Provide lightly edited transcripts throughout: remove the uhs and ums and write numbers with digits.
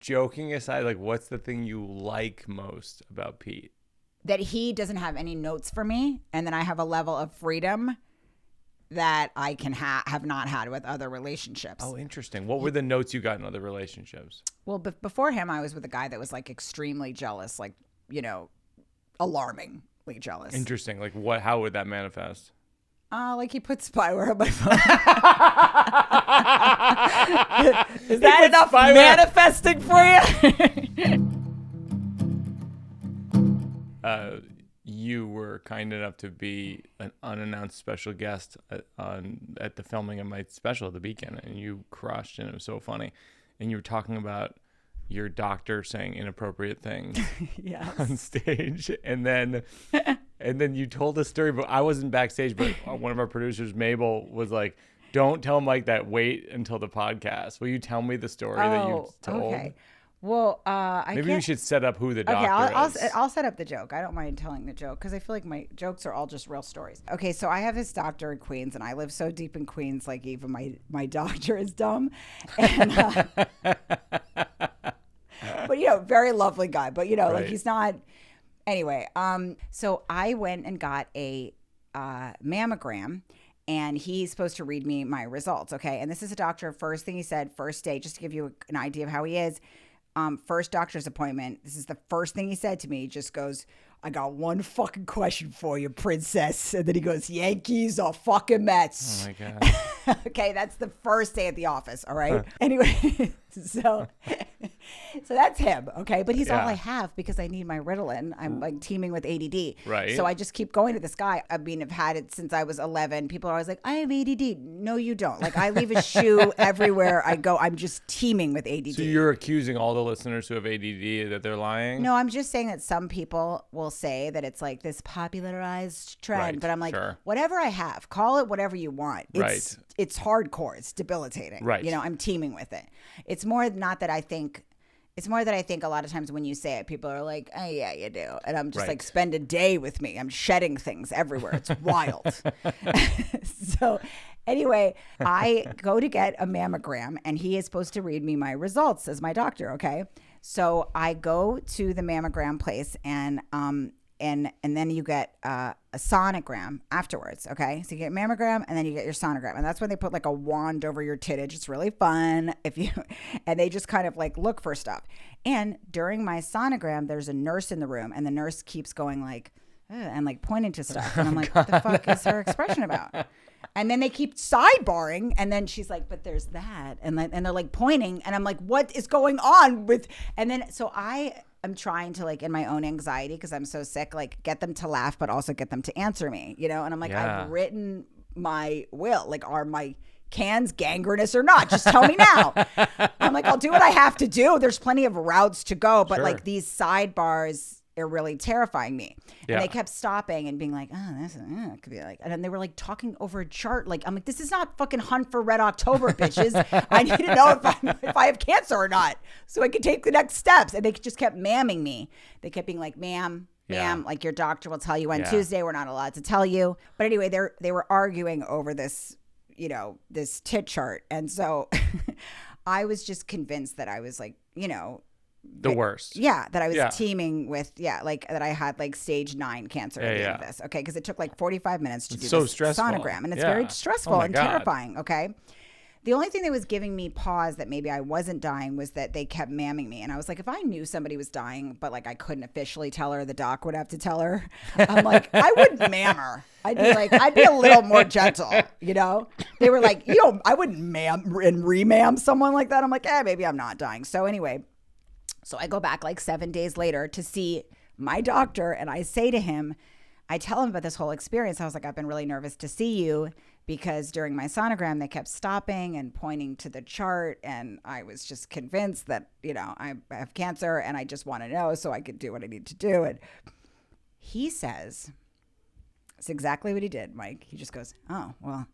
joking aside, like, what's the thing you like most about Pete? That he doesn't have any notes for me, and then I have a level of freedom that I can have not had with other relationships. Oh, interesting. What were the notes you got in other relationships? Well, before him, I was with a guy that was like extremely jealous, like, alarmingly jealous. Interesting. Like, what? How would that manifest? Like he put spyware on my phone. Is that enough manifesting for you? You were kind enough to be an unannounced special guest at the filming of my special at the Beacon, and you crushed, and it was so funny. And you were talking about your doctor saying inappropriate things on stage, and then you told a story, but I wasn't backstage, but one of our producers, Mabel, was like, "Don't tell Mike that. Wait until the podcast. Will you tell me the story that you told?" Okay. Well, maybe we should set up who the doctor is. I'll set up the joke. I don't mind telling the joke because I feel like my jokes are all just real stories. Okay, so I have this doctor in Queens, and I live so deep in Queens, like even my doctor is dumb. And, but very lovely guy. But right. like he's not. Anyway, so I went and got a mammogram. And he's supposed to read me my results, okay? And this is a doctor. First thing he said, first day, just to give you an idea of how he is. First doctor's appointment. This is the first thing he said to me. He just goes, "I got one fucking question for you, princess." And then he goes, "Yankees or fucking Mets?" Oh my God. Okay, that's the first day at the office, all right? Anyway, so that's him, okay? But he's all I have because I need my Ritalin. I'm like teeming with ADD. Right. So I just keep going to this guy. I mean, I've had it since I was 11. People are always like, "I have ADD." No, you don't. Like, I leave a shoe everywhere I go. I'm just teeming with ADD. So you're accusing all the listeners who have ADD that they're lying? No, I'm just saying that some people will say that it's like this popularized trend. Right, but I'm like, sure. Whatever I have, call it whatever you want. It's hardcore. It's debilitating. Right. I'm teeming with it. It's more not that I think. It's more that I think a lot of times when you say it, people are like, "Oh yeah, you do," and I'm just like, spend a day with me. I'm shedding things everywhere. It's wild. So anyway, I go to get a mammogram, and he is supposed to read me my results as my doctor. Okay, so I go to the mammogram place, and then you get a sonogram afterwards, okay? So you get a mammogram, and then you get your sonogram. And that's when they put like a wand over your tittage. It's really fun. And they just kind of like look for stuff. And during my sonogram, there's a nurse in the room, and the nurse keeps going like, and like pointing to stuff. And I'm like, what the fuck is her expression about? And then they keep sidebarring, and then she's like, "But there's that," and they're like pointing, and I'm like, "What is going on with?" And then so I'm trying to, like, in my own anxiety, because I'm so sick, like, get them to laugh, but also get them to answer me, And I'm like, I've written my will. Like, are my cans gangrenous or not? Just tell me now. I'm like, I'll do what I have to do. There's plenty of routes to go, but like these sidebars are really terrifying me. And they kept stopping and being like, "Oh, this it could be like," and then they were like talking over a chart. Like, I'm like, this is not fucking Hunt for Red October, bitches. I need to know if I have cancer or not, so I can take the next steps. And they just kept mamming me. They kept being like, "Ma'am, like your doctor will tell you on Tuesday. We're not allowed to tell you." But anyway, they were arguing over this, this tit chart, and so I was just convinced that I was like, the worst. Yeah, that I was teeming with, like that I had like stage 9 cancer at the end of this. Okay, because it took like 45 minutes to do this sonogram, and it's very stressful and terrifying. Okay, the only thing that was giving me pause that maybe I wasn't dying was that they kept mamming me, and I was like, if I knew somebody was dying, but like I couldn't officially tell her, the doc would have to tell her. I'm like, I wouldn't mam her. I'd be a little more gentle, They were like, I wouldn't mam and re-mam someone like that. I'm like, maybe I'm not dying. So anyway. So I go back like 7 days later to see my doctor, and I say to him, I tell him about this whole experience. I was like, I've been really nervous to see you because during my sonogram, they kept stopping and pointing to the chart, and I was just convinced that, I have cancer, and I just want to know so I could do what I need to do. And he says, it's exactly what he did, Mike. He just goes, "Oh, well,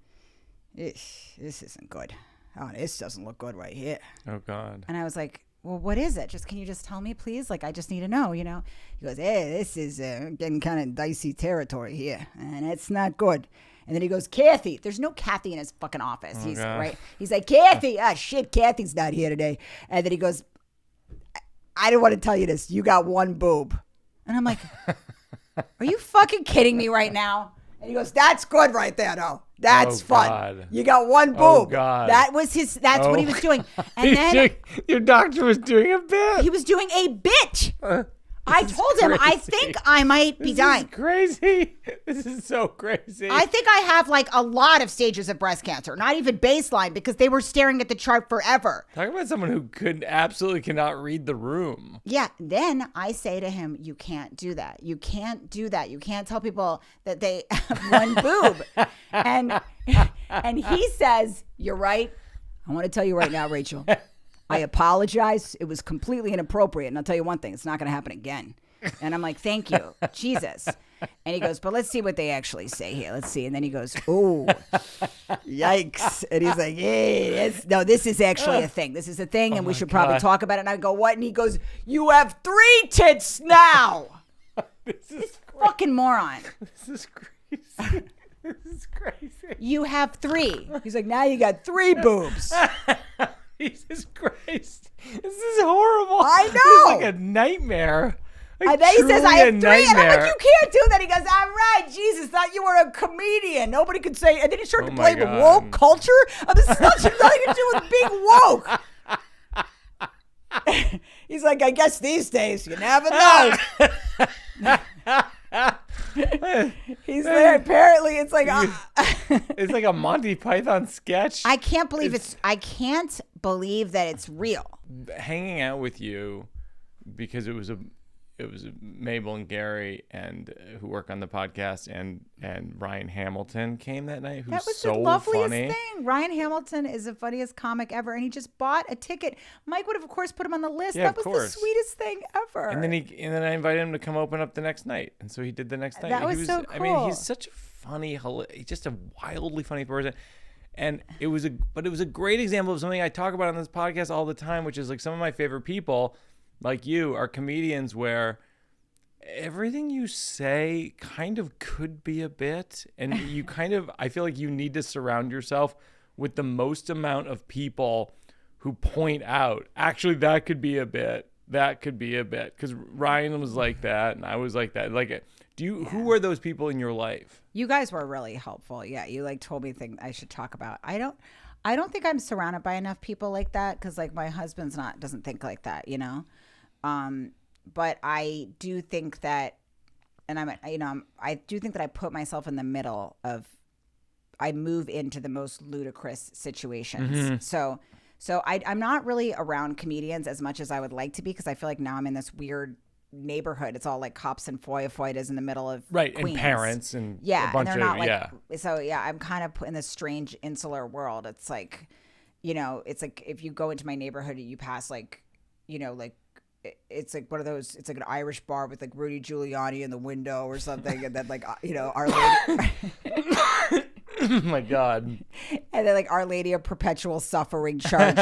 this isn't good. Oh, this doesn't look good right here." Oh, God. And I was like, "Well, what is it? Can you just tell me, please? Like, I just need to know, He goes, "Hey, this is getting kind of dicey territory here, and it's not good." And then he goes, "Kathy." There's no Kathy in his fucking office. He's like, "Kathy." Shit, Kathy's not here today. And then he goes, I didn't want to tell you this. You got one boob. And I'm like, are you fucking kidding me right now? And he goes, that's good right there, though. That's fun. God. You got one boob. Oh, God. That's what he was doing. And then your doctor was doing a bit. He was doing a bit. I told him, I think I might be dying. This is crazy. This is so crazy. I think I have like a lot of stages of breast cancer, not even baseline, because they were staring at the chart forever. Talk about someone who absolutely cannot read the room. Yeah. Then I say to him, you can't do that. You can't do that. You can't tell people that they have one boob. And he says, you're right. I want to tell you right now, Rachel. I apologize. It was completely inappropriate. And I'll tell you one thing, it's not going to happen again. And I'm like, thank you, Jesus. And he goes, but let's see what they actually say here. Let's see. And then he goes, oh, yikes. And he's like, hey, no, this is actually a thing. This is a thing, and we should probably talk about it. And I go, what? And he goes, you have 3 tits now. This fucking moron. This is crazy. This is crazy. You have 3. He's like, now you got 3 boobs. Jesus Christ. This is horrible. I know. This is like a nightmare. Like, and then he says, I have 3. Nightmare. And I'm like, you can't do that. He goes, all right, Jesus, thought you were a comedian. Nobody could say. And then he started to blame woke culture. This has nothing to do with being woke. He's like, I guess these days, you never know. He's there. Apparently, it's like it's like a Monty Python sketch. I can't believe I can't believe that it's real. Hanging out with you because it was Mabel and Gary and who work on the podcast and Ryan Hamilton came that night. That was so the loveliest funny. thing. Ryan Hamilton is the funniest comic ever, and he just bought a ticket. Mike would have, of course, put him on the list. Yeah, that was the sweetest thing ever. And then I invited him to come open up the next night, and so he did the next night. That was so cool. I mean, he's such a funny, he's just a wildly funny person. And it was a great example of something I talk about on this podcast all the time, which is like some of my favorite people, like you, are comedians where everything you say kind of could be a bit, and you I feel like you need to surround yourself with the most amount of people who point out, actually, that could be a bit. That could be a bit. Because Ryan was like that, and I was like that. Like, who were those people in your life? You guys were really helpful. Yeah, you like told me things I should talk about. I don't think I'm surrounded by enough people like that, because like my husband's doesn't think like that, you know. But I do think that, and I do think that I put myself in the middle of, I move into the most ludicrous situations. Mm-hmm. So I'm not really around comedians as much as I would like to be, because I feel like now I'm in this weird neighborhood. It's all like cops and foidas in the middle of Queens. And parents and a bunch and they're not of So I'm kind of in this strange insular world. It's like, it's like if you go into my neighborhood, you pass like, like. It's like one of those, it's like an Irish bar with like Rudy Giuliani in the window or something. And then like, Our Lady. Oh my God. And then like Our Lady of Perpetual Suffering Church.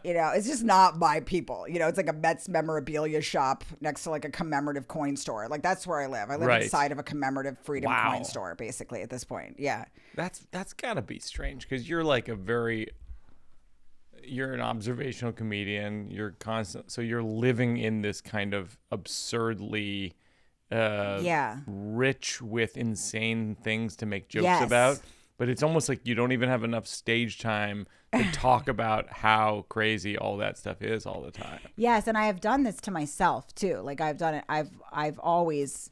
It's just not my people. It's like a Mets memorabilia shop next to like a commemorative coin store. Like that's where I live. I live inside of a commemorative freedom coin store basically at this point. Yeah. That's gotta be strange, because you're like you're an observational comedian. You're constant. So you're living in this kind of absurdly rich with insane things to make jokes about. But it's almost like you don't even have enough stage time to talk about how crazy all that stuff is all the time. Yes. And I have done this to myself too. Like I've done it. I've always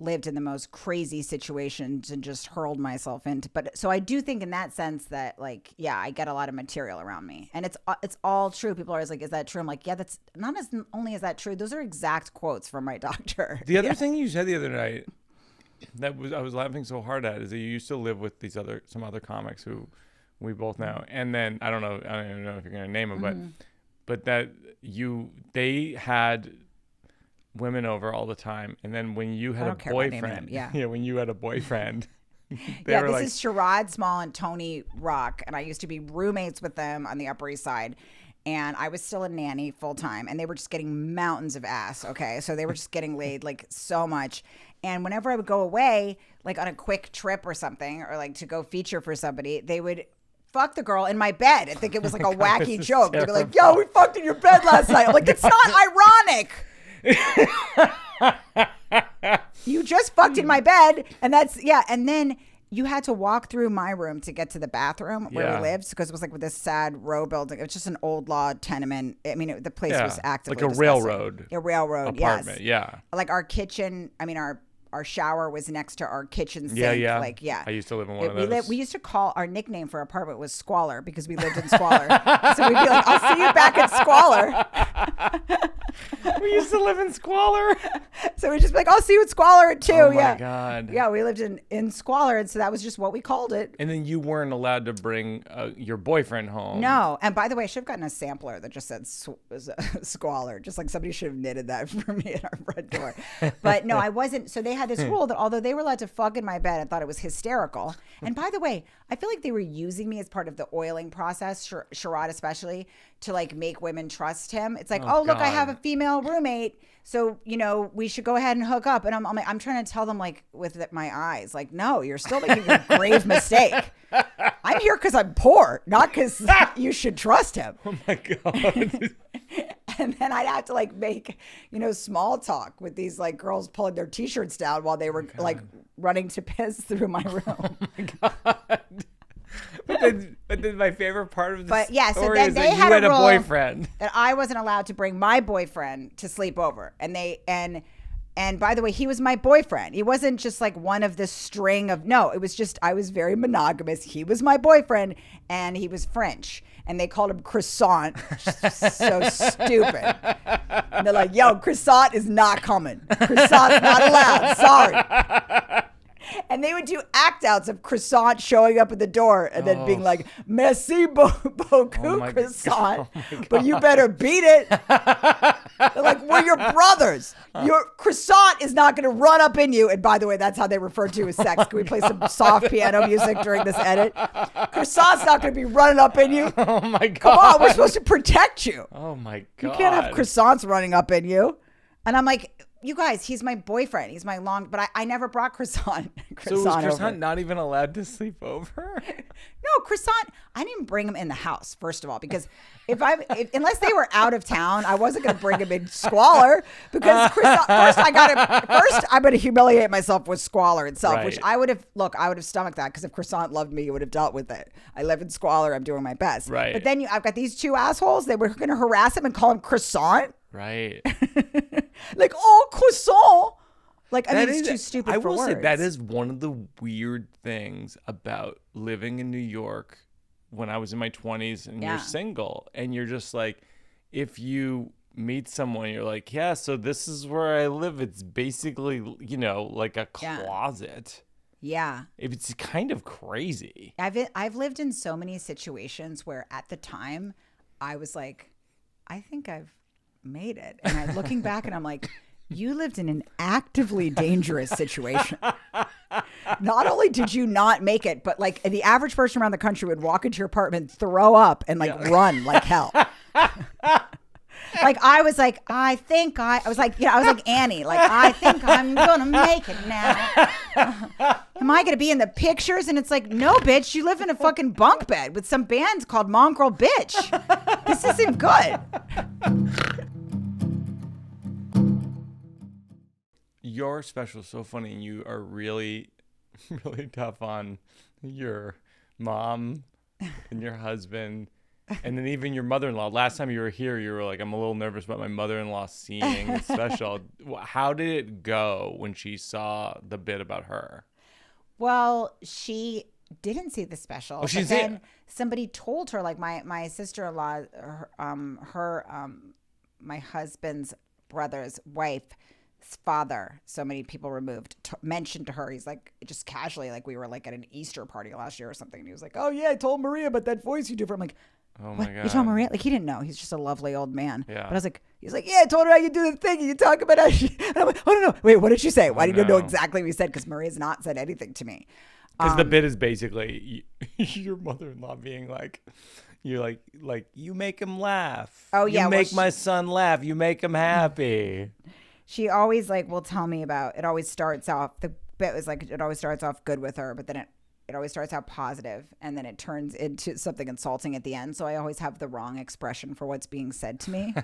lived in the most crazy situations and just hurled myself into. But so I do think in that sense that like, I get a lot of material around me, and it's all true. People are always like, is that true? I'm like, yeah, that's not as only is that true. Those are exact quotes from my doctor. The other thing you said the other night that I was laughing so hard at is that you used to live with some other comics who we both know. And then I don't even know if you're going to name them, but that they had women over all the time, and then when you had a boyfriend, when you had a boyfriend, this is Sherrod Small and Tony Rock, and I used to be roommates with them on the Upper East Side, and I was still a nanny full time, and they were just getting mountains of ass. Okay, so they were just getting laid like so much, and whenever I would go away, like on a quick trip or something, or like to go feature for somebody, they would fuck the girl in my bed. I think it was like a wacky joke. They were like, yo, we fucked in your bed last night. I'm like, it's not ironic. You just fucked in my bed. And and then you had to walk through my room to get to the bathroom where we lived because it was like with this sad row building. It was just an old law tenement. I mean, the place was actively like a railroad. A railroad, apartment, yes. Like our kitchen, our shower was next to our kitchen sink. I used to live in one of those. We used to call, our nickname for our apartment was Squalor because we lived in Squalor. So we'd be like, I'll see you back at Squalor. We used to live in Squalor. So we'd just be like, I'll see you at Squalor too. Oh my God. Yeah, we lived in Squalor. And so that was just what we called it. And then you weren't allowed to bring your boyfriend home. No. And by the way, I should have gotten a sampler that just said Squalor. Just like somebody should have knitted that for me at our front door. But no, I wasn't. So they had this rule that although they were allowed to fuck in my bed, I thought it was hysterical. And by the way, I feel like they were using me as part of the oiling process, Sherrod especially, to like make women trust him. It's like, oh look, I have a female roommate, so we should go ahead and hook up. And I'm trying to tell them like with my eyes, like, no, you're still making a grave mistake. I'm here because I'm poor, not because you should trust him. Oh my God. And then I'd have to like make, small talk with these like girls pulling their t-shirts down while they were like running to piss through my room. Oh my God. But then my favorite part of the story is that you had a boyfriend. That I wasn't allowed to bring my boyfriend to sleep over. And by the way, he was my boyfriend. He wasn't just like one of the string of, no, it was just, I was very monogamous. He was my boyfriend and he was French. And they called him Croissant. So stupid. And they're like, yo, Croissant is not coming. Croissant's not allowed. Sorry. And they would do act outs of Croissant showing up at the door and then being like, merci beaucoup, Croissant. But you better beat it. They're like, we're your brothers. Your Croissant is not going to run up in you. And by the way, that's how they refer to as sex. Can we play some soft piano music during this edit? Croissant's not going to be running up in you. Oh my God. Come on, we're supposed to protect you. Oh my God. You can't have croissants running up in you. And I'm like, you guys, he's my boyfriend. He's my but I never brought Croissant. So was Croissant not even allowed to sleep over? No, Croissant, I didn't bring him in the house, first of all, because unless they were out of town, I wasn't going to bring him in Squalor because Croissant, first I'm going to humiliate myself with Squalor itself, which I would have stomached that because if Croissant loved me, you would have dealt with it. I live in Squalor. I'm doing my best. Right. But then I've got these two assholes. They were going to harass him and call him Croissant. Right. Like, oh, croissant. Like, I mean, it's too stupid for words. I will say that is one of the weird things about living in New York when I was in my 20s and you're single. And you're just like, if you meet someone, you're like, yeah, so this is where I live. It's basically, like a closet. Yeah. It's kind of crazy. I've lived in so many situations where at the time I was like, I think I've made it. And I'm looking back and I'm like, you lived in an actively dangerous situation. Not only did you not make it, but like the average person around the country would walk into your apartment, throw up and like run like hell. Like I was like, I was like Annie, like I think I'm gonna make it now. Am I gonna be in the pictures? And it's like, no, bitch, you live in a fucking bunk bed with some bands called Mongrel Bitch. This isn't good. Your special is so funny, and you are really, really tough on your mom and your husband. And then even your mother-in-law. Last time you were here, you were like, I'm a little nervous about my mother-in-law seeing the special. How did it go when she saw the bit about her? Well, she didn't see the special. Oh, but then somebody told her, like my sister-in-law, my husband's brother's wife's father, so many people removed, mentioned to her, he's like, just casually, like we were like at an Easter party last year or something. And he was like, oh yeah, I told Maria about that voice you do for. I'm like, oh what? My God. You told Maria? Like he didn't know. He's just a lovely old man. Yeah. But I was like, he's like, yeah, I told her how you do the thing. And you talk about how she, and I'm like, oh no. Wait, what did she say? Why did you know exactly what you said? Because Maria's not said anything to me. Because the bit is basically your mother-in-law being like, you're like you make him laugh. Oh yeah. You make my son laugh. You make him happy. She always like will tell me about, it always starts off, the bit was like, it always starts off good with her, but then It always starts out positive, and then it turns into something insulting at the end. So I always have the wrong expression for what's being said to me.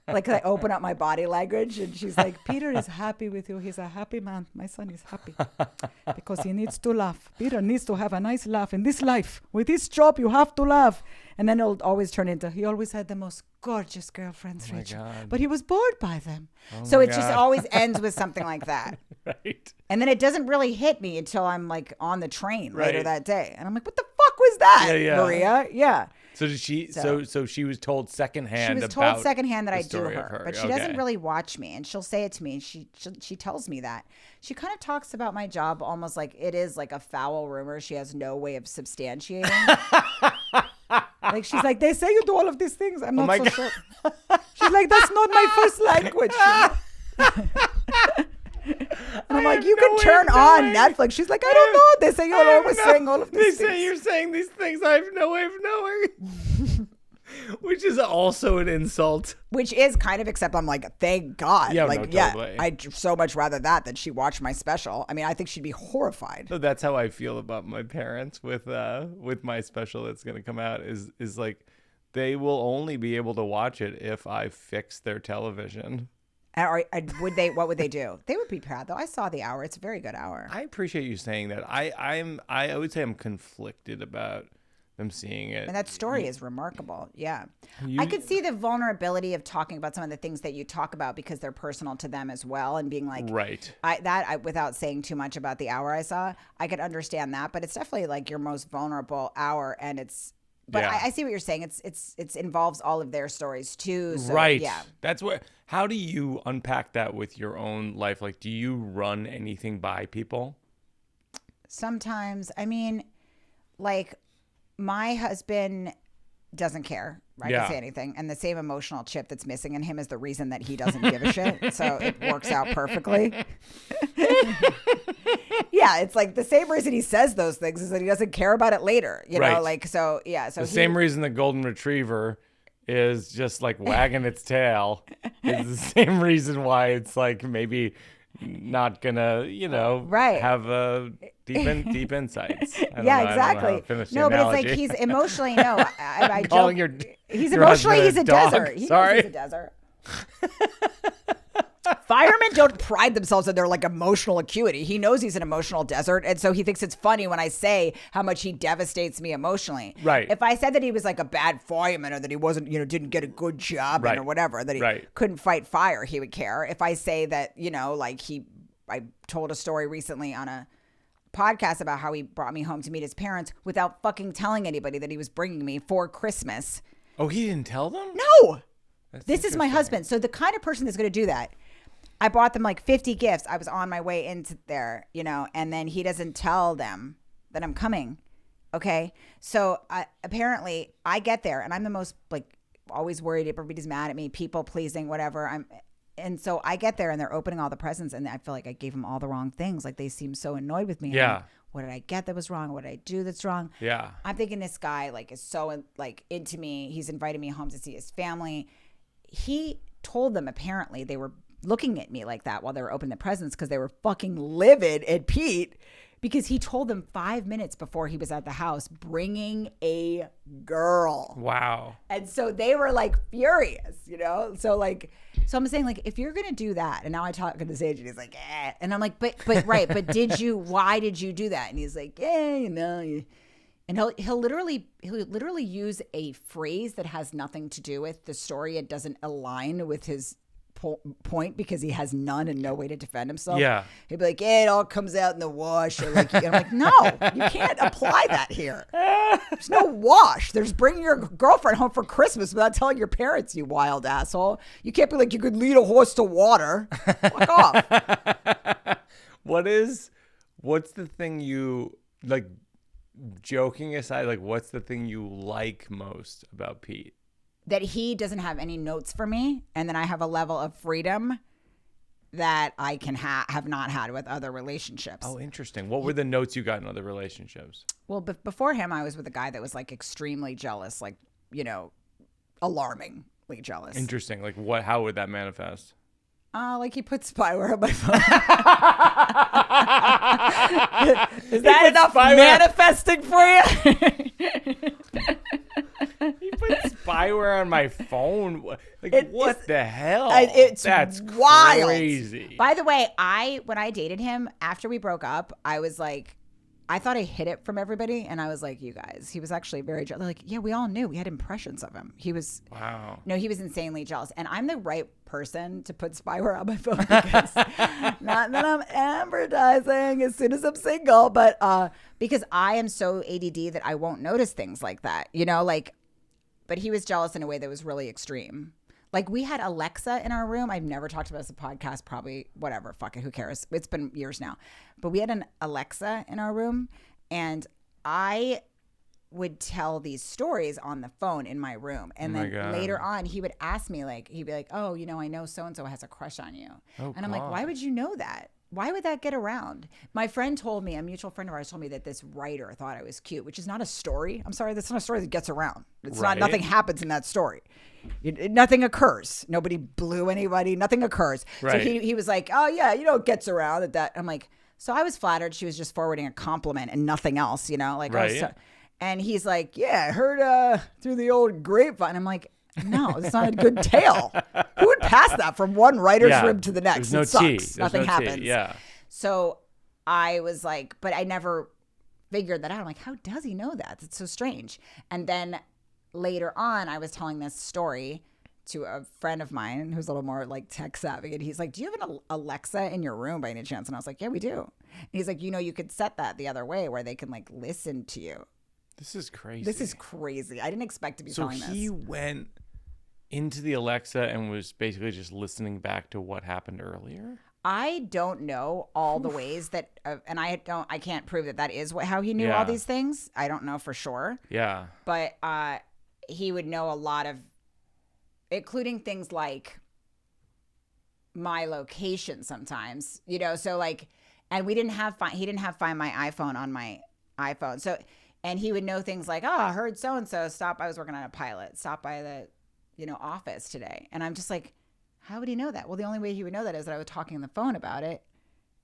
Like I open up my body language, and she's like, Peter is happy with you. He's a happy man. My son is happy because he needs to laugh. Peter needs to have a nice laugh in this life. With this job, you have to laugh. And then it'll always turn into, he always had the most gorgeous girlfriends, Rachel. But he was bored by them. So it just always ends with something like that. Right. And then it doesn't really hit me until I'm like on the train later that day. And I'm like, what the fuck was that, Maria? Yeah. So did she, so she was told secondhand that I do her. But she doesn't really watch me. And she'll say it to me. And she tells me that. She kind of talks about my job almost like it is like a foul rumor she has no way of substantiating. Like she's like, they say you do all of these things. I'm not so sure. She's like, that's not my first language. And I'm like, you can turn on Netflix. She's like, I don't know. They say you're always saying all of these things. They say you're saying these things. I have no way of knowing. Which is also an insult. Which is kind of, except I'm like, thank God. Yeah, like, totally. I'd so much rather that than she watched my special. I mean, I think she'd be horrified. So that's how I feel about my parents with my special that's going to come out is like, they will only be able to watch it if I fix their television. Or what would they do? They would be proud, though. I saw the hour. It's a very good hour. I appreciate you saying that. I would say I'm conflicted about them seeing it. And that story is remarkable. Yeah. I could see the vulnerability of talking about some of the things that you talk about because they're personal to them as well, and being like, right. Without saying too much about the hour I saw, I could understand that. But it's definitely like your most vulnerable hour, and it's. But I see what you're saying. It's involves all of their stories too. So, right. Yeah. That's what. How do you unpack that with your own life? Like, do you run anything by people? Sometimes. I mean, like, my husband doesn't care. I can say anything. And the same emotional chip that's missing in him is the reason that he doesn't give a shit. So it works out perfectly. Yeah, it's like the same reason he says those things is that he doesn't care about it later. You know, like, so, yeah. So the same reason the golden retriever is just like wagging its tail is the same reason why it's like maybe not gonna, have a deep insights. Yeah, exactly. No, but it's like he's emotionally I calling joke, he's emotionally he's a dog. desert. He Sorry, he's a desert. Firemen don't pride themselves in their like emotional acuity. He knows he's an emotional desert, and so he thinks it's funny when I say how much he devastates me emotionally. Right. If I said that he was like a bad fireman, or that he wasn't, didn't get a good job or whatever, that he couldn't fight fire, he would care. If I say that, like I told a story recently on a podcast about how he brought me home to meet his parents without fucking telling anybody that he was bringing me for Christmas. Oh, he didn't tell them? No. This is my husband. So the kind of person that's going to do that. I bought them like 50 gifts. I was on my way into there, and then he doesn't tell them that I'm coming. Okay. So apparently I get there and I'm the most like always worried everybody's mad at me, people pleasing, whatever. And so I get there and they're opening all the presents and I feel like I gave them all the wrong things. Like they seem so annoyed with me. Yeah. Like, what did I get that was wrong? What did I do that's wrong? Yeah. I'm thinking this guy like is so like into me. He's invited me home to see his family. He told them apparently they were looking at me like that while they were opening the presents because they were fucking livid at Pete because he told them 5 minutes before he was at the house bringing a girl. Wow. And so they were like furious, So I'm saying like, if you're going to do that, and now I talk to this agent, he's like, eh. And I'm like, but right. But why did you do that? And he's like, and he'll literally use a phrase that has nothing to do with the story. It doesn't align with his point because he has none and no way to defend himself. Yeah. He'd be like, it all comes out in the wash. Or like, I'm like, no, you can't apply that here. There's no wash. There's bringing your girlfriend home for Christmas without telling your parents, you wild asshole. You can't be like, you could lead a horse to water. Fuck off. What's the thing you like, joking aside, like what's the thing you like most about Pete? That he doesn't have any notes for me, and then I have a level of freedom that I can have not had with other relationships. Oh, interesting. What were the notes you got in other relationships? Well, before him, I was with a guy that was like extremely jealous, like, alarmingly jealous. Interesting. Like what? How would that manifest? Like he put spyware on my phone. Is that enough manifesting for you? He put spyware on my phone. Like, what the hell? That's wild. Crazy. By the way, when I dated him, after we broke up, I was like, I thought I hid it from everybody, and I was like, you guys, he was actually very jealous. Like, yeah, we all knew. We had impressions of him. He was, wow. No, he was insanely jealous. And I'm the right person to put spyware on my phone because not that I'm advertising as soon as I'm single, but because I am so ADD that I won't notice things like that, but he was jealous in a way that was really extreme. Like, we had Alexa in our room. I've never talked about this in a podcast, probably, whatever, fuck it, who cares? It's been years now. But we had an Alexa in our room, and I would tell these stories on the phone in my room. And then later on, he would ask me, he'd be like, oh, I know so-and-so has a crush on you. Oh, and I'm like, why would you know that? Why would that get around? My friend told me, a mutual friend of ours told me that this writer thought I was cute, which is not a story. I'm sorry, that's not a story that gets around. It's not, nothing happens in that story. Nothing occurs. Nobody blew anybody. Nothing occurs. Right. So he was like, oh yeah, it gets around at that. I'm like, so I was flattered. She was just forwarding a compliment and nothing else, right. And he's like, yeah, I heard through the old grapevine. I'm like, no, it's not a good tale. Who would pass that from one writer's room to the next? There's it no sucks. Nothing happens. Yeah. So I was like, but I never figured that out. I'm like, how does he know that? It's so strange. And then later on, I was telling this story to a friend of mine who's a little more tech savvy. And he's like, do you have an Alexa in your room by any chance? And I was like, yeah, we do. And he's like, you could set that the other way where they can listen to you. This is crazy. I didn't expect to be telling this. So he went into the Alexa and was basically just listening back to what happened earlier? I don't know all the ways that, and I can't prove that is how he knew all these things. I don't know for sure. Yeah. But he would know a lot of, including things like my location sometimes, so and he didn't have Find My iPhone on my iPhone. So, and he would know things like, oh, I heard so-and-so I was working on a pilot, stop by the, office today. And I'm just like, how would he know that? Well, the only way he would know that is that I was talking on the phone about it.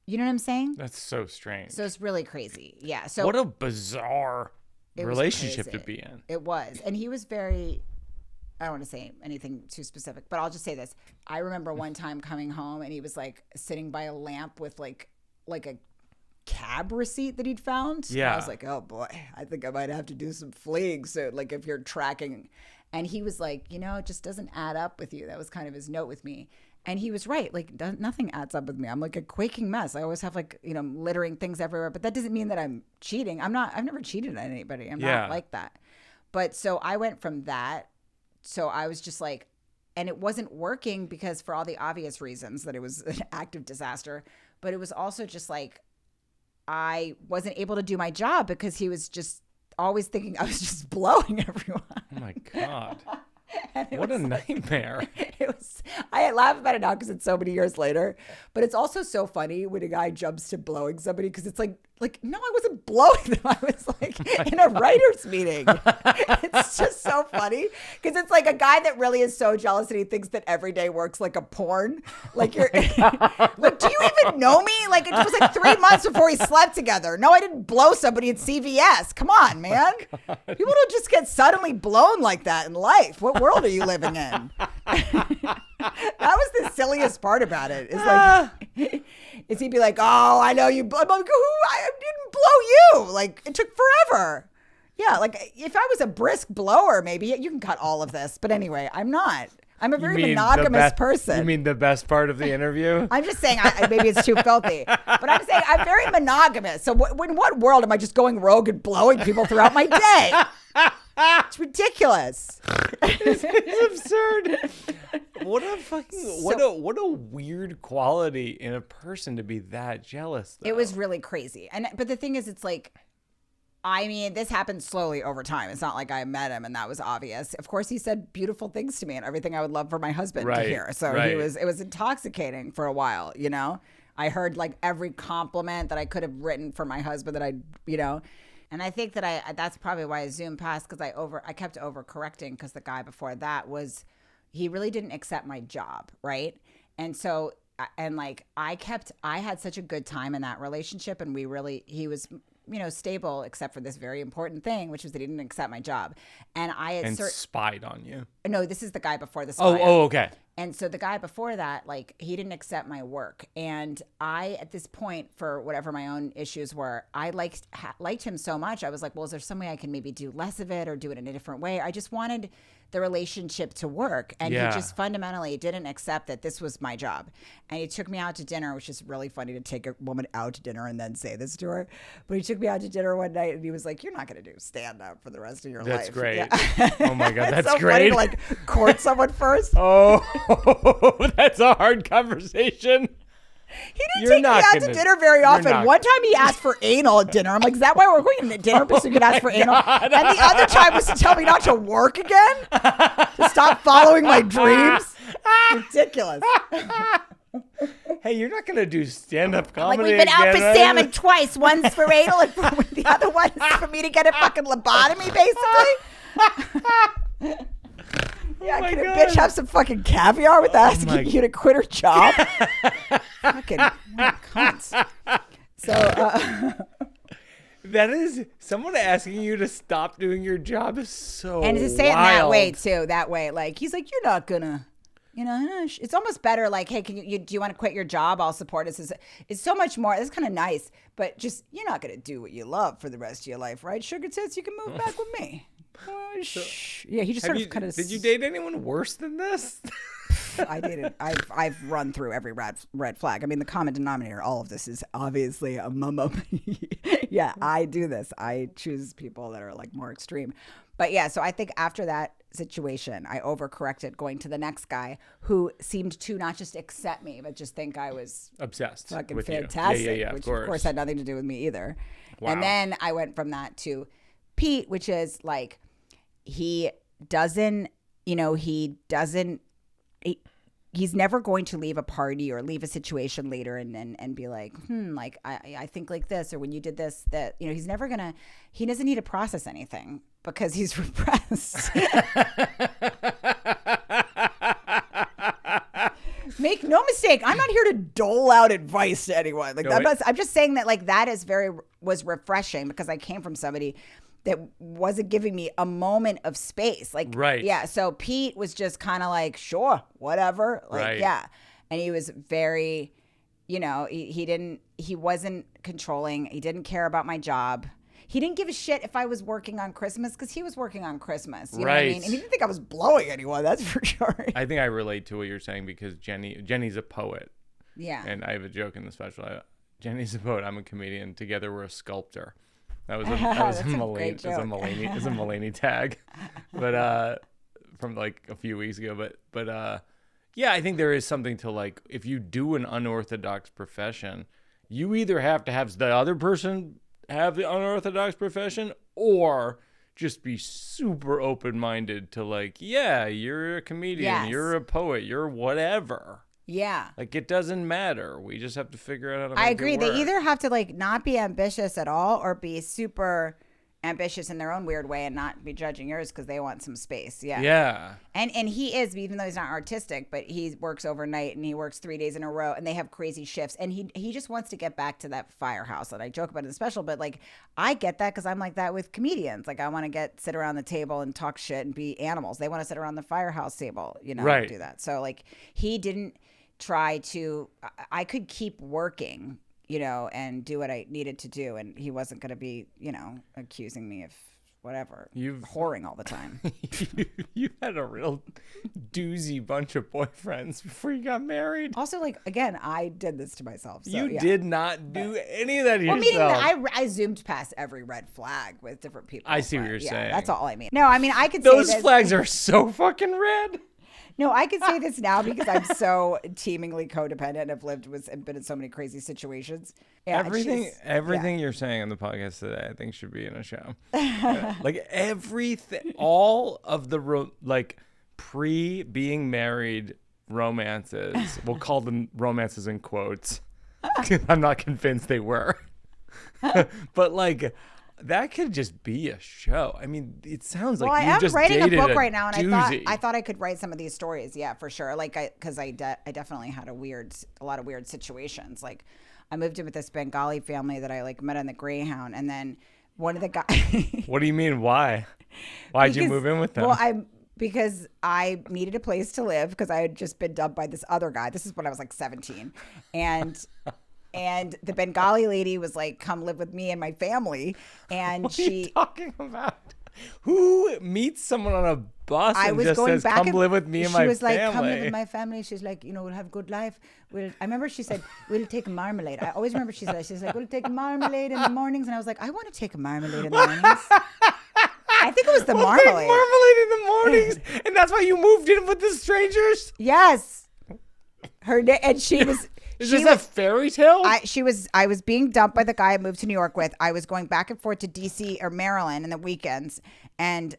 You know what I'm saying? That's so strange. So it's really crazy. Yeah. So what a bizarre relationship to be in. It was. And he was very, I don't want to say anything too specific, but I'll just say this. I remember one time coming home and he was sitting by a lamp with like a cab receipt that he'd found. Yeah. And I was like, oh boy, I think I might have to do some fleeing soon. If you're tracking. And he was like, it just doesn't add up with you. That was kind of his note with me. And he was right. Nothing adds up with me. I'm like a quaking mess. I always have littering things everywhere. But that doesn't mean that I'm cheating. I've never cheated on anybody. I'm not like that. But so I went from that. So I was just and it wasn't working because for all the obvious reasons that it was an active disaster. But it was also just I wasn't able to do my job because he was just always thinking I was just blowing everyone. Oh my God. What a nightmare. I laugh about it now because it's so many years later, but it's also so funny when a guy jumps to blowing somebody because it's no, I wasn't blowing them. I was in a writer's meeting. It's just so funny because it's a guy that really is so jealous that he thinks that everyday works like a porn. You're do you even know me? It was 3 months before we slept together. No, I didn't blow somebody at CVS. Come on, man. People don't just get suddenly blown like that in life. What world are you living in? That was the silliest part about it. Is he'd be like, oh, I know you. I'm like, I didn't blow you. It took forever. Yeah, if I was a brisk blower, maybe you can cut all of this. But anyway, I'm not. I'm a very monogamous person. You mean the best part of the interview? I'm just saying, maybe it's too filthy. But I'm saying I'm very monogamous. So in what world am I just going rogue and blowing people throughout my day? It's ridiculous. It's absurd. What a weird quality in a person to be that jealous, though. It was really crazy. But the thing is, it's this happened slowly over time. It's not like I met him and that was obvious. Of course, he said beautiful things to me and everything I would love for my husband to hear. So it was intoxicating for a while, I heard every compliment that I could have written for my husband that and I think that that's probably why I zoomed past because I kept overcorrecting because the guy before that he really didn't accept my job, right? And so, and like I had such a good time in that relationship, and he was, stable except for this very important thing, which was that he didn't accept my job. And I had spied on you. No, this is the guy before the spy. Oh, okay. And so the guy before that, like, he didn't accept my work. And I, at this point, for whatever my own issues were, I liked him so much. I was like, well, is there some way I can maybe do less of it or do it in a different way? I just wanted the relationship to work. And he just fundamentally didn't accept that this was my job. And he took me out to dinner, which is really funny to take a woman out to dinner and then say this to her. But he took me out to dinner one night and he was like, you're not going to do stand up for the rest of your life. That's great. Yeah. Oh my God, that's so great. Funny to like court someone first. Oh, that's a hard conversation. He didn't take me out to dinner very often. One time he asked for anal at dinner. I'm like, is that why we're going to dinner? Because you could ask for anal. And the other time was to tell me not to work again? To stop following my dreams? Ridiculous. Hey, you're not going to do stand-up comedy. Like, we've been out for salmon twice. One's for anal and the other one is for me to get a fucking lobotomy, basically. Yeah, can a bitch have some fucking caviar with asking you to quit her job? Fucking cunts. So, that is, someone asking you to stop doing your job is so and to say wild. It that way, too, that way. Like, he's like, you're not gonna, it's almost better like, hey, do you want to quit your job? I'll support it. It's so much more, it's kind of nice, but just, you're not gonna do what you love for the rest of your life, right? Sugar tits, you can move back with me. Yeah, he just sort of kind of. Did you date anyone worse than this? I dated. I've run through every red flag. I mean, the common denominator, all of this is obviously a mama. Yeah, I do this. I choose people that are like more extreme. But yeah, so I think after that situation, I overcorrected going to the next guy who seemed to not just accept me, but just think I was obsessed, fucking with fantastic. Yeah, which of course had nothing to do with me either. Wow. And then I went from that to Pete, which is like. He's never going to leave a party or leave a situation later and be like, like I think like this, or when you did this, that, he doesn't need to process anything because he's repressed. Make no mistake, I'm not here to dole out advice to anyone. Like I'm just saying that like that was refreshing because I came from somebody that wasn't giving me a moment of space. Like, right. Yeah. So Pete was just kind of like, sure, whatever. Like, right. Yeah. And he was very, he wasn't controlling. He didn't care about my job. He didn't give a shit if I was working on Christmas because he was working on Christmas. You know what I mean? And he didn't think I was blowing anyone. That's for sure. I think I relate to what you're saying because Jenny's a poet. Yeah. And I have a joke in the special. Jenny's a poet. I'm a comedian. Together we're a sculptor. That was a Mulaney tag, but from like a few weeks ago. But yeah, I think there is something to like if you do an unorthodox profession, you either have to have the other person have the unorthodox profession, or just be super open-minded to like, yeah, you're a comedian, You're a poet, you're whatever. Yeah. Like, it doesn't matter. We just have to figure out how to make I agree. it work. They either have to, like, not be ambitious at all or be super ambitious in their own weird way and not be judging yours because they want some space. Yeah. Yeah. And he is, even though he's not artistic, but he works overnight and he works 3 days in a row and they have crazy shifts. And he just wants to get back to that firehouse that I joke about in the special. But, like, I get that because I'm like that with comedians. Like, I want to sit around the table and talk shit and be animals. They want to sit around the firehouse table, right. And do that. So, like, he didn't try to, I could keep working, and do what I needed to do. And he wasn't going to be, accusing me of whatever, whoring all the time. You had a real doozy bunch of boyfriends before you got married. Also, like, again, I did this to myself. So, you did not do any of that yourself. Meaning that I zoomed past every red flag with different people. I see what you're saying. That's all I mean. No, I mean, I could those say this. flags are so fucking red. No, I can say this now because I'm so teemingly codependent and have been in so many crazy situations. Yeah, everything you're saying on the podcast today, I think should be in a show. Like everything, all of the pre-being married romances, we'll call them romances in quotes. I'm not convinced they were. But like that could just be a show. I mean, it sounds like I you am just writing a dated book right now, and doozy. I thought I could write some of these stories. Yeah, for sure. Like because I definitely had a lot of weird situations. Like I moved in with this Bengali family that I like met on the Greyhound, and then one of the guys. What do you mean? Why? Why'd you move in with them? Well, because I needed a place to live because I had just been dumped by this other guy. This is when I was like 17, and the Bengali lady was like, "Come live with me and my family," and what are you talking about? Who meets someone on a bus and just says, "Come live with me and my family"? She was like, "Come live with my family." She's like, "We'll have a good life. I remember she said, "We'll take a marmalade." I always remember she's like, "We'll take a marmalade in the mornings," and I was like, "I want to take a marmalade in the mornings." I think it was the marmalade. Take marmalade in the mornings, and that's why you moved in with the strangers. Yes, and she was. Is this a fairy tale? I was being dumped by the guy I moved to New York with. I was going back and forth to DC or Maryland in the weekends, and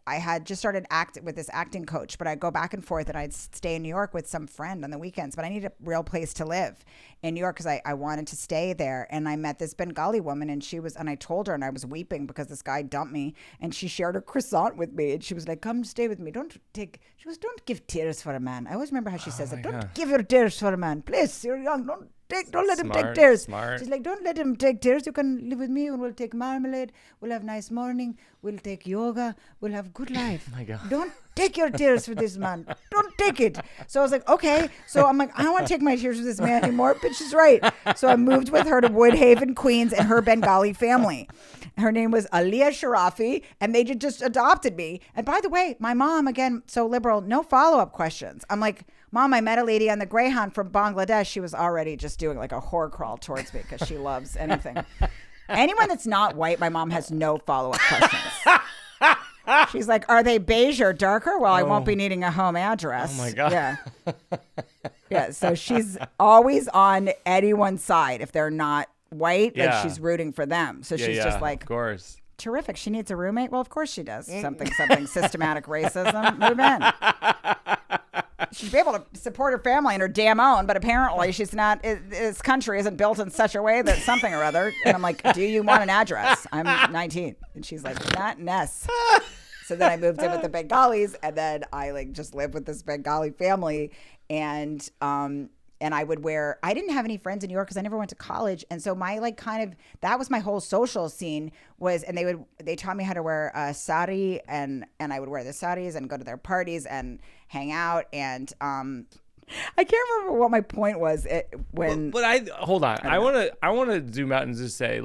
I had just started with this acting coach, but I'd go back and forth, and I'd stay in New York with some friend on the weekends. But I needed a real place to live in New York because I wanted to stay there. And I met this Bengali woman, and I told her, and I was weeping because this guy dumped me, and she shared a croissant with me, and she was like, "Come stay with me. Don't give tears for a man." I always remember how she says it. "Don't give your tears for a man. Please, you're young. Don't let him take tears." Smart. She's like, "Don't let him take tears. You can live with me, and we'll take marmalade. We'll have nice morning. We'll take yoga. We'll have good life. Oh my God. Don't take your tears for this man. Don't take it." So I was like, okay. So I'm like, I don't want to take my tears for this man anymore. But she's right. So I moved with her to Woodhaven, Queens, and her Bengali family. Her name was Aliyah Sharafi, and they just adopted me. And by the way, my mom, again, so liberal, no follow-up questions. I'm like, "Mom, I met a lady on the Greyhound from Bangladesh." She was already just doing like a whore crawl towards me because she loves anything. Anyone that's not white, my mom has no follow-up questions. She's like, "Are they beige or darker?" Well, I won't be needing a home address. Oh my God. Yeah. Yeah. So she's always on anyone's side. If they're not white, like she's rooting for them. So she's just like, of course. Terrific. She needs a roommate. Well, of course she does. Something, systematic racism. Move in. She'd be able to support her family and her damn own, but apparently she's not. This country isn't built in such a way that something or other. And I'm like, "Do you want an address?" I'm 19, and she's like, "Not Ness." So then I moved in with the Bengalis, and then I like just lived with this Bengali family, and I didn't have any friends in New York because I never went to college. And so my that was my whole social scene and they taught me how to wear a sari and I would wear the saris and go to their parties and hang out. And I can't remember what my point was hold on. I want to zoom out and just say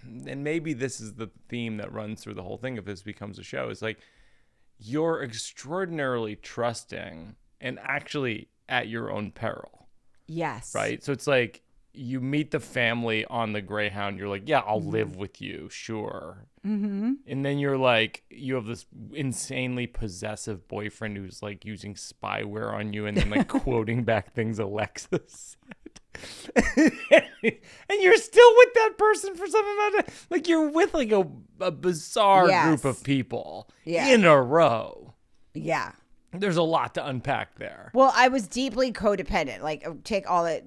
and maybe this is the theme that runs through the whole thing if this becomes a show, is like, you're extraordinarily trusting and actually at your own peril. Yes. Right? So it's like you meet the family on the Greyhound. You're like, "Yeah, I'll live with you. Sure." Mm-hmm. And then you're like, you have this insanely possessive boyfriend who's like using spyware on you and then like quoting back things Alexa said. And you're still with that person for some amount of time. Like you're with like a bizarre group of people in a row. Yeah. There's a lot to unpack there. Well, I was deeply codependent. Like, take all that,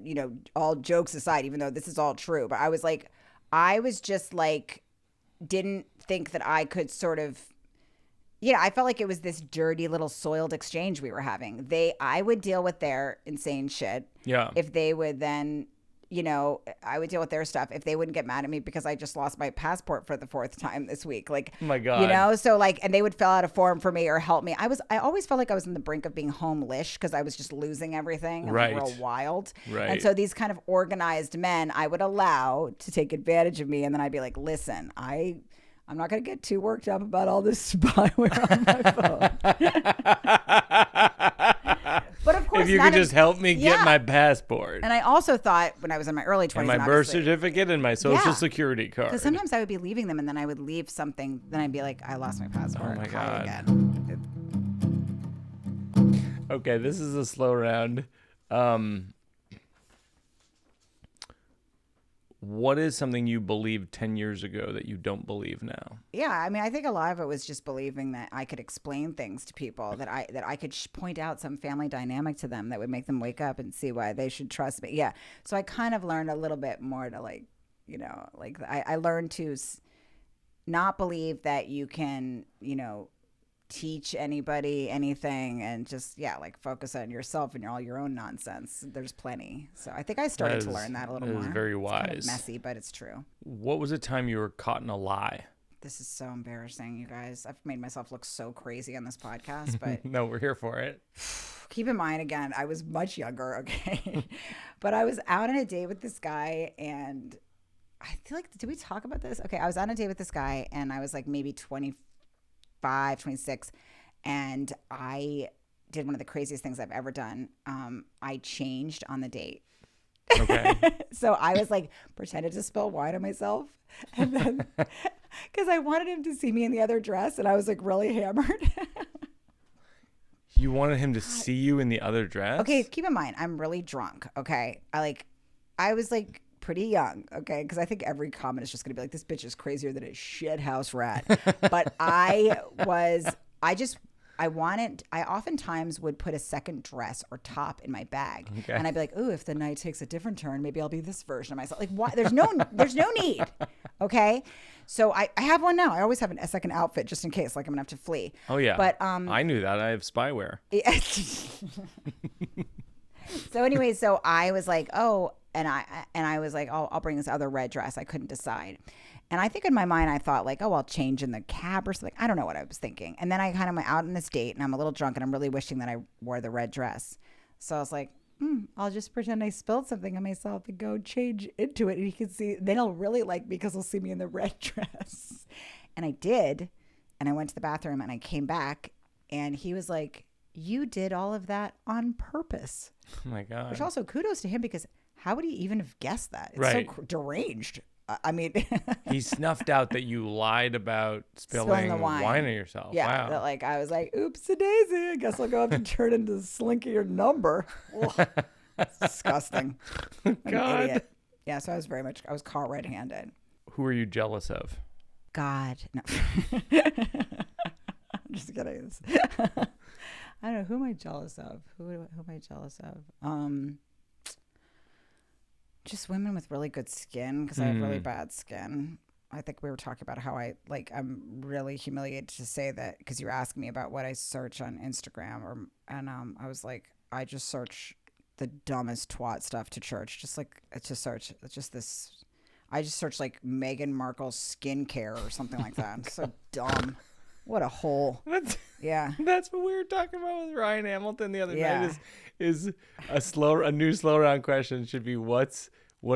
all jokes aside, even though this is all true. But I was just like, didn't think that I could sort of, I felt like it was this dirty little soiled exchange we were having. I would deal with their insane shit. Yeah. If they would then, I would deal with their stuff if they wouldn't get mad at me because I just lost my passport for the 4th time this week. Like, oh my God. So like, and they would fill out a form for me or help me. I always felt like I was on the brink of being homelish because I was just losing everything. And like real wild. Right. And so these kind of organized men I would allow to take advantage of me. And then I'd be like, "Listen, I'm not going to get too worked up about all this spyware on my phone." But of course, if you could just help me get my passport. And I also thought when I was in my early 20s, and my birth certificate and my social security card. Because sometimes I would be leaving them, and then I would leave something. Then I'd be like, "I lost my passport." Oh my God. Okay, this is a slow round. What is something you believed 10 years ago that you don't believe now? Yeah, I mean, I think a lot of it was just believing that I could explain things to people, that I could point out some family dynamic to them that would make them wake up and see why they should trust me. Yeah, so I kind of learned a little bit more to like you know, like I learned to not believe that you can, you know, teach anybody anything and just, like focus on yourself and all your own nonsense. There's plenty. So I think I started to learn that a little more. That is very wise. It's kind of messy, but it's true. What was the time you were caught in a lie? This is so embarrassing, you guys. I've made myself look so crazy on this podcast, but no, we're here for it. Keep in mind, again, I was much younger, okay? But I was out on a date with this guy, and I feel like, did we talk about this? Okay, I was on a date with this guy, and I was like maybe 25, 26, and I did one of the craziest things I've ever done. I changed on the date. Okay. So I was like, pretended to spill wine on myself, and then because I wanted him to see me in the other dress, and I was like really hammered. You wanted him to see you in the other dress? Okay, keep in mind, I'm really drunk. Okay, I was like pretty young. Okay, because I think every comment is just gonna be like, this bitch is crazier than a shithouse rat. But I oftentimes would put a second dress or top in my bag, and I'd be like, "Ooh, if the night takes a different turn, maybe I'll be this version of myself." Like, why? There's no need. Okay, so I have one now. I always have a second outfit just in case, like I'm gonna have to flee. Oh yeah, but I knew that. I have spyware. So anyway, so I was like, oh, and I was like, oh, I'll bring this other red dress. I couldn't decide. And I think in my mind, I thought like, oh, I'll change in the cab or something. I don't know what I was thinking. And then I kind of went out on this date, and I'm a little drunk, and I'm really wishing that I wore the red dress. So I was like, I'll just pretend I spilled something on myself and go change into it. And he can see, then he'll really like me because he'll see me in the red dress. And I did. And I went to the bathroom, and I came back, and he was like, you did all of that on purpose. Oh my God. Which also kudos to him, because how would he even have guessed that? It's right. So deranged. I mean, he snuffed out that you lied about spilling the wine on yourself. Yeah, wow. That, like I was like, "Oopsie daisy! I guess I'll go have to turn into Slinky your number." That's disgusting. I'm an idiot. Yeah, so I was caught red-handed. Who are you jealous of? God, no. I'm just kidding. I don't know. Who am I jealous of? Who am I jealous of? Just women with really good skin, because I have really bad skin. I think we were talking about how I'm really humiliated to say that, because you were asking me about what I search on Instagram, and I was like, I just search the dumbest twat stuff to church. I just search like Meghan Markle's skincare or something like that. It's so dumb. What a hole. That's what we were talking about with Ryan Hamilton the other night. Is a new slow round question should be what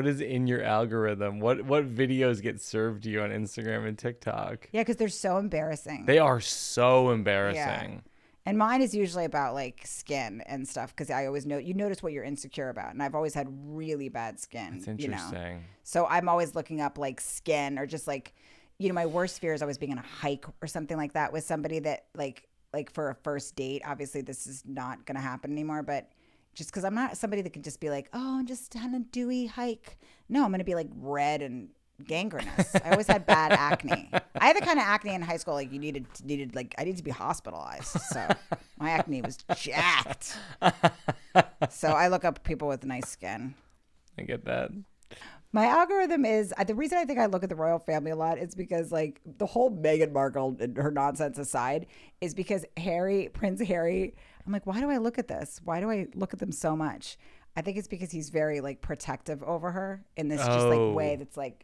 is in your algorithm? What videos get served to you on Instagram and TikTok? Yeah, because they're so embarrassing. They are so embarrassing. Yeah. And mine is usually about like skin and stuff, because I always know you notice what you're insecure about, and I've always had really bad skin. That's interesting. You know? So I'm always looking up like skin, or just like, you know, my worst fear is always being on a hike or something like that with somebody that like for a first date. Obviously this is not going to happen anymore, but just because I'm not somebody that can just be like, oh, I'm just on a dewy hike. No, I'm going to be like red and gangrenous. I always had bad acne. I had the kind of acne in high school, like you needed like, I needed to be hospitalized. So my acne was jacked. So I look up people with nice skin. I get that. My algorithm is, the reason I think I look at the royal family a lot is because, like, the whole Meghan Markle and her nonsense aside, is because Prince Harry, I'm like, why do I look at this? Why do I look at them so much? I think it's because he's very, like, protective over her in this just, like, way that's, like,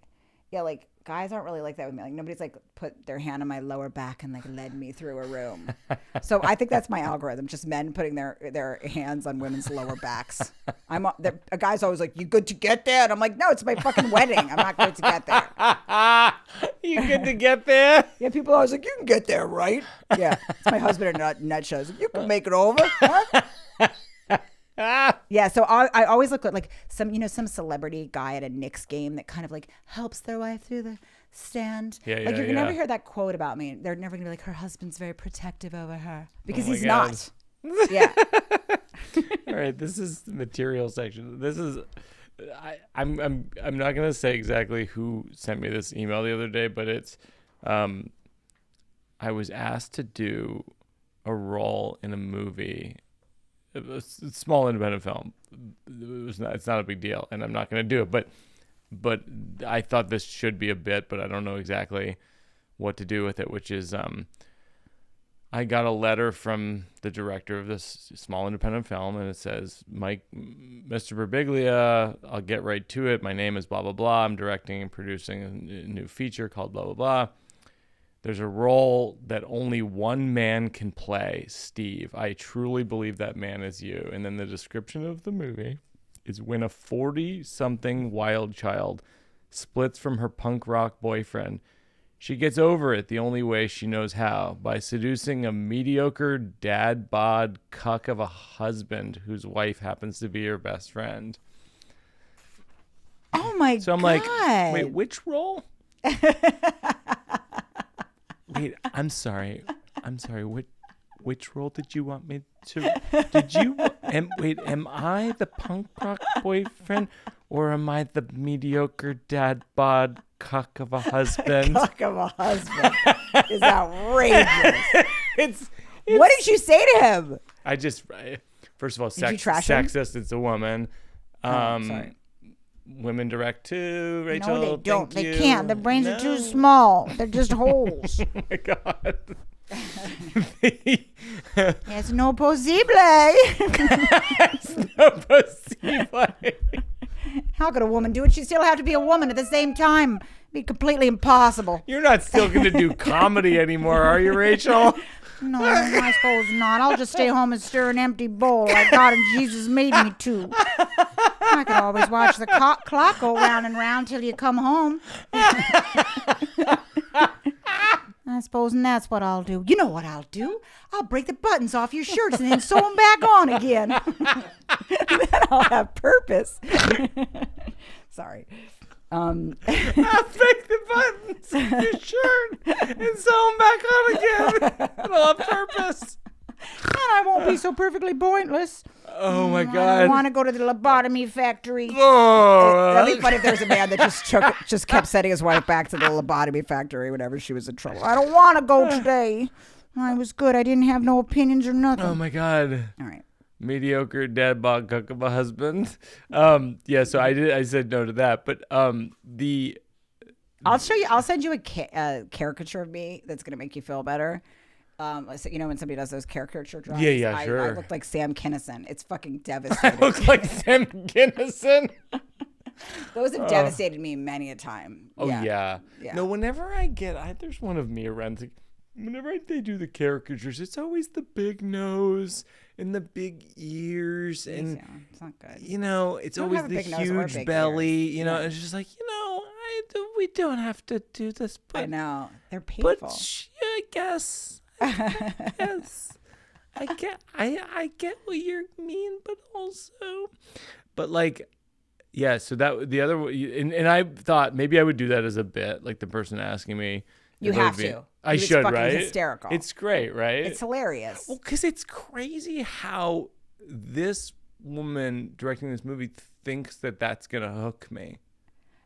yeah, like, guys aren't really like that with me. Like, nobody's, like, put their hand on my lower back and, like, led me through a room. So I think that's my algorithm, just men putting their hands on women's lower backs. A guy's always like, you good to get there? And I'm like, no, it's my fucking wedding. I'm not good to get there. You good to get there? Yeah, people are always like, you can get there, right? Yeah, it's my husband in nutshell. Like, you can make it over, huh? Yeah, so I always look at like some celebrity guy at a Knicks game that kind of like helps their wife through the stand. Like you're never hear that quote about me. They're never gonna be like, her husband's very protective over her, because he's not. Yeah. All right, this is the material section. This is I'm not gonna say exactly who sent me this email the other day, but it's I was asked to do a role in a movie. A small independent film. It's not a big deal, and I'm not going to do it. But but I thought this should be a bit, but I don't know exactly what to do with it, which is I got a letter from the director of this small independent film, and it says, Mr. Birbiglia, I'll get right to it. My name is blah, blah, blah. I'm directing and producing a new feature called blah, blah, blah. There's a role that only one man can play, Steve. I truly believe that man is you. And then the description of the movie is when a 40-something wild child splits from her punk rock boyfriend, she gets over it the only way she knows how, by seducing a mediocre dad bod cuck of a husband whose wife happens to be her best friend. Oh my God. So I'm like, wait, which role? Wait, I'm sorry. Which role did you want me to? Am I the punk rock boyfriend, or am I the mediocre dad bod cuck of a husband? Cuck of a husband is outrageous. What did you say to him? First of all, Did you trash him? sexist. It's a woman. Sorry. Women direct too, Rachel. No, they don't. Thank They you. can't. Their brains are too small. They're just holes. Oh my God. It's no possible. It's no possible. How could a woman do it? She'd still have to be a woman at the same time. It'd be completely impossible. You're not still going to do comedy anymore, are you, Rachel? No, I suppose not. I'll just stay home and stir an empty bowl like God and Jesus made me to. I could always watch the clock go round and round till you come home. I suppose that's what I'll do. You know what I'll do? I'll break the buttons off your shirts and then sew them back on again. Then I'll have purpose. Sorry. I'll break the buttons of your shirt and sew them back on again. And I'll have purpose. And I won't be so perfectly pointless. Oh my God. I want to go to the lobotomy factory. Oh. That'd be funny if there's a man that just kept sending his wife back to the lobotomy factory whenever she was in trouble. I don't want to go today. I was good. I didn't have no opinions or nothing. Oh my God. All right. Mediocre dad bod cuck of a husband. Yeah, so I said no to that. But I'll show you. I'll send you a caricature of me that's gonna make you feel better. So, you know when somebody does those caricature drawings? Yeah, sure. I look like Sam Kinison. It's fucking I devastating. look like Sam Kinison. Those have devastated me many a time. Oh yeah. Yeah. No, whenever there's one of me around. Whenever they do the caricatures, it's always the big nose and the big ears, and it's not good. You know, it's don't always have a the big nose or huge big belly. ears. You know, it's just like, we don't have to do this. But, I know they're painful. But I guess. Yes, I get what you mean, but also, like, yeah. So that the other, and I thought maybe I would do that as a bit, like the person asking me. You have to. I should, fucking right? Hysterical. It's great, right? It's hilarious. Well, because it's crazy how this woman directing this movie thinks that that's gonna hook me.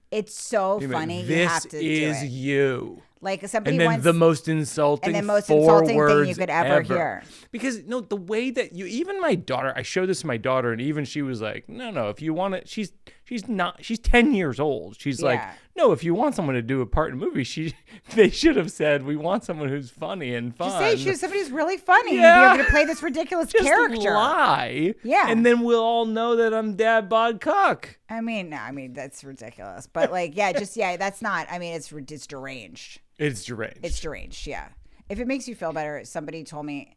It's so funny. This you have to do is it. You. Like somebody and then once, the most insulting, and the most four insulting words thing you could ever hear. Because the way that even my daughter, I showed this to my daughter, and even she was like, no, if you want it, she's 10 years old. She's like, no, if you want someone to do a part in a movie, they should have said, we want someone who's funny and fun. Just say she's somebody who's really funny. Yeah. You're going to play this ridiculous Just character. lie. Yeah. And then we'll all know that I'm dad bod cuck. I mean, that's ridiculous. But that's not, it's deranged. It's deranged. It's deranged, yeah. If it makes you feel better, somebody told me,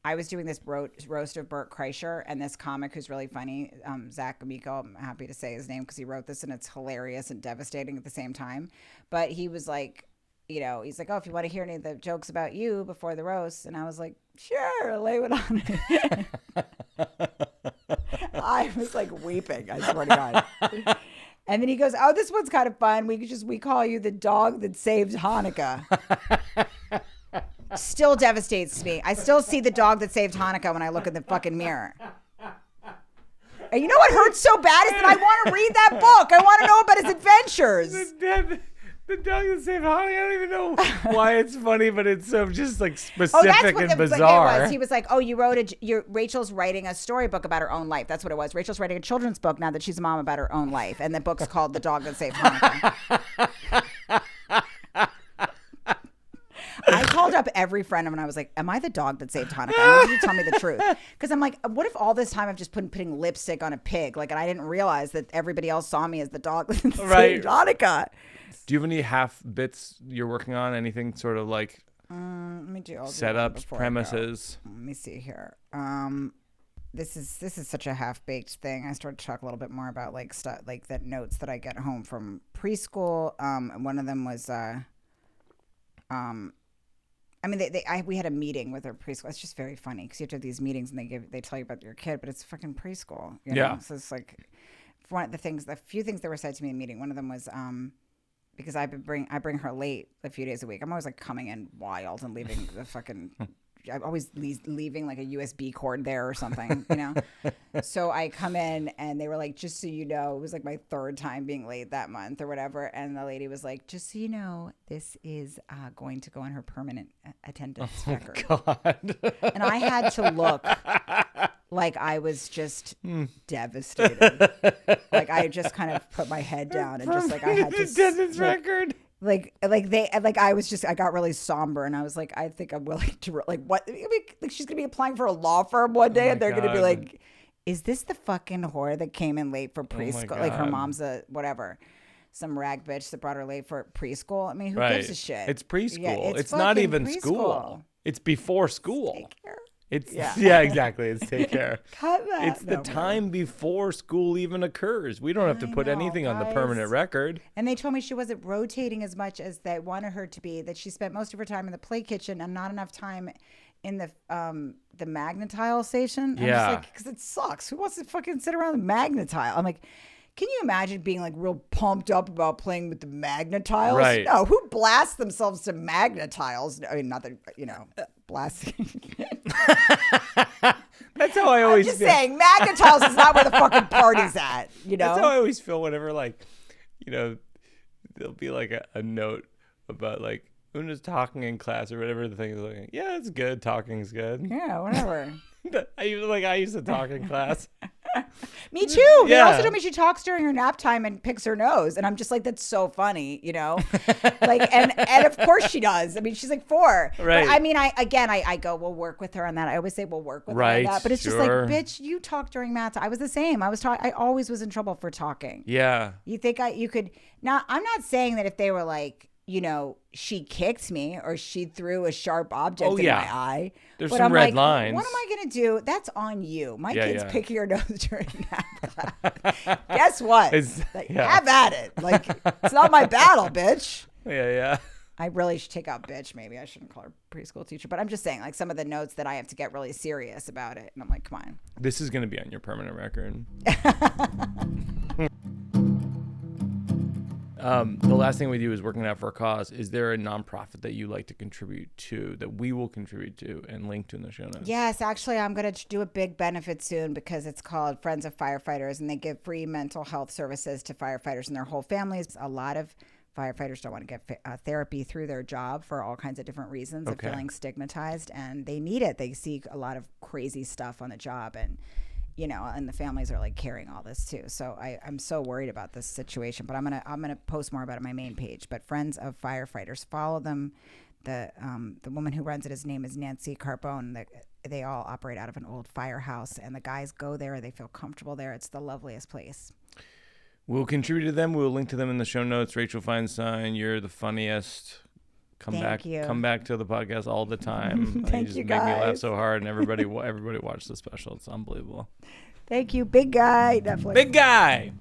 I was doing this roast of Bert Kreischer, and this comic who's really funny, Zach Amico, I'm happy to say his name because he wrote this, and it's hilarious and devastating at the same time. But he was like, he's like, oh, if you want to hear any of the jokes about you before the roast. And I was like, sure, lay it on me. I was like weeping, I swear to God. And then he goes, oh, this one's kind of fun. We call you the dog that saved Hanukkah. Still devastates me. I still see the dog that saved Hanukkah when I look in the fucking mirror. And you know what hurts so bad is that I want to read that book. I want to know about his adventures. The dog that saved Holly. I don't even know why it's funny, but it's so just like specific and bizarre. It was. He was like, "Oh, Rachel's writing a storybook about her own life." That's what it was. Rachel's writing a children's book now that she's a mom about her own life, and the book's called "The Dog That Saved Hanukkah." I called up every friend and I was like, "Am I the dog that saved Hanukkah? I need you to tell me the truth." Because I'm like, what if all this time I've just been putting lipstick on a pig, like, and I didn't realize that everybody else saw me as the dog that saved Hanukkah. Do you have any half bits you're working on? Anything sort of like let me do setups, premises? Let me see here. This is such a half-baked thing. I started to talk a little bit more about like stuff like that notes that I get home from preschool. One of them was we had a meeting with our preschool. It's just very funny because you have to have these meetings and they tell you about your kid, but it's fucking preschool. You know? Yeah. So it's like the few things that were said to me in the meeting. One of them was because I bring her late a few days a week. I'm always like coming in wild and leaving the fucking. I'm always leaving like a USB cord there or something, you know? So I come in and they were like, just so you know, it was like my third time being late that month or whatever. And the lady was like, just so you know, this is going to go on her permanent attendance record. God. And I had to look like I was just devastated. Like I just kind of put my head down and just like I had to attendance record. I got really somber and I was like, I think I'm willing to what? I mean, like she's gonna be applying for a law firm one day and they're gonna be like, is this the fucking whore that came in late for preschool? Like her mom's a whatever, some rag bitch that brought her late for preschool. I mean, who gives a shit? It's preschool. Yeah, it's not even preschool. School. It's before school. Take care. It's yeah, exactly. It's take care. Cut that. It's the time before school even occurs. We don't have to put anything on the permanent record. And they told me she wasn't rotating as much as they wanted her to be. That she spent most of her time in the play kitchen and not enough time in the magnetile station. I'm just like, because it sucks. Who wants to fucking sit around the magnetile? I'm like, can you imagine being like real pumped up about playing with the magnetiles? Right. No, who blasts themselves to magnetiles? I mean, not that, blasting. That's how I always feel. I'm just saying, magnetiles is not where the fucking party's at, you know? That's how I always feel whenever, like, there'll be like a note about like, Una's talking in class or whatever the thing is like, yeah, it's good. Talking's good. Yeah, whatever. I used to talk in class. Me too. They also told me she talks during her nap time and picks her nose. And I'm just like, that's so funny, Like, and of course she does. I mean, she's like 4. Right. But I mean, I go, we'll work with her on that. I always say we'll work with her on that. But it's just like, bitch, you talk during math time. I was the same. I always was in trouble for talking. Yeah. You think you could, now I'm not saying that if they were like, she kicked me or she threw a sharp object in my eye. There's some red lines. What am I going to do? That's on you. My kid's picking your nose during nap class. Guess what? Have at it. Like, it's not my battle, bitch. Yeah. I really should take out bitch. Maybe I shouldn't call her preschool teacher. But I'm just saying, like, some of the notes that I have to get really serious about it. And I'm like, come on. This is going to be on your permanent record. The last thing we do is working out for a cause. Is there a nonprofit that you like to contribute to, that we will contribute to and link to in the show notes? Yes, actually, I'm going to do a big benefit soon because it's called Friends of Firefighters, and they give free mental health services to firefighters and their whole families. A lot of firefighters don't want to get therapy through their job for all kinds of different reasons of feeling stigmatized, and they need it. They see a lot of crazy stuff on the job, and and the families are like carrying all this too. So I'm so worried about this situation, but I'm gonna post more about it on my main page. But Friends of Firefighters, follow them. The woman who runs it, his name is Nancy Carbone. They all operate out of an old firehouse, and the guys go there. They feel comfortable there. It's the loveliest place. We'll contribute to them. We'll link to them in the show notes. Rachel Feinstein, you're the funniest. Come back to the podcast all the time. Thank you guys. Make me laugh so hard, and everybody watch the special. It's unbelievable. Thank you, big guy. Netflix. Big guy.